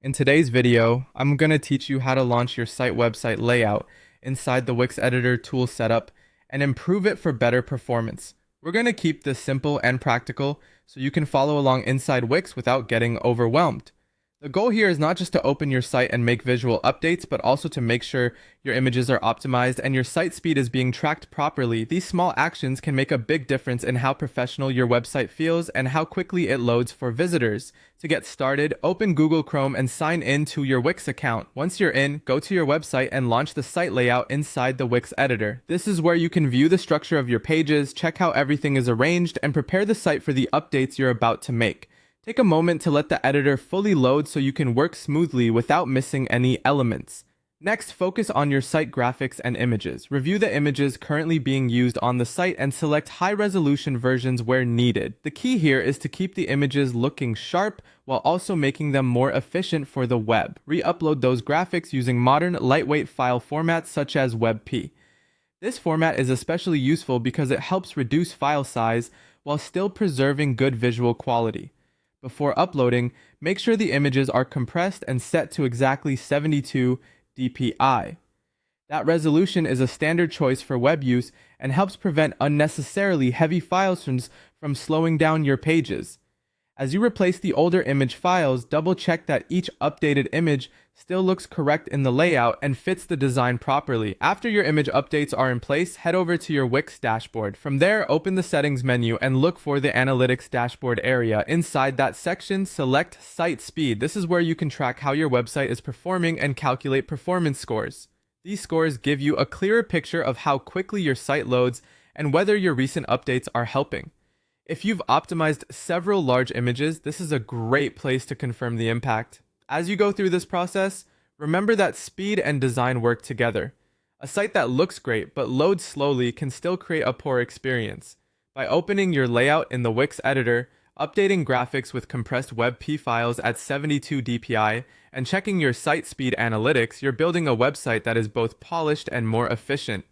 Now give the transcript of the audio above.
In today's video, I'm going to teach you how to launch your site website layout inside the Wix Editor tool setup and improve it for better performance. We're going to keep this simple and practical so you can follow along inside Wix without getting overwhelmed. The goal here is not just to open your site and make visual updates, but also to make sure your images are optimized and your site speed is being tracked properly. These small actions can make a big difference in how professional your website feels and how quickly it loads for visitors. To get started, open Google Chrome and sign in to your Wix account. Once you're in, go to your website and launch the site layout inside the Wix editor. This is where you can view the structure of your pages, check how everything is arranged, and prepare the site for the updates you're about to make. Take a moment to let the editor fully load so you can work smoothly without missing any elements. Next, focus on your site graphics and images. Review the images currently being used on the site and select high-resolution versions where needed. The key here is to keep the images looking sharp while also making them more efficient for the web. Re-upload those graphics using modern, lightweight file formats such as WebP. This format is especially useful because it helps reduce file size while still preserving good visual quality. Before uploading, make sure the images are compressed and set to exactly 72 dpi. That resolution is a standard choice for web use and helps prevent unnecessarily heavy files from slowing down your pages. As you replace the older image files, double-check that each updated image still looks correct in the layout and fits the design properly. After your image updates are in place, head over to your Wix dashboard. From there, open the settings menu and look for the analytics dashboard area. Inside that section, select site speed. This is where you can track how your website is performing and calculate performance scores. These scores give you a clearer picture of how quickly your site loads and whether your recent updates are helping. If you've optimized several large images, this is a great place to confirm the impact. As you go through this process, remember that speed and design work together. A site that looks great but loads slowly can still create a poor experience. By opening your layout in the Wix editor, updating graphics with compressed WebP files at 72 dpi, and checking your site speed analytics, you're building a website that is both polished and more efficient.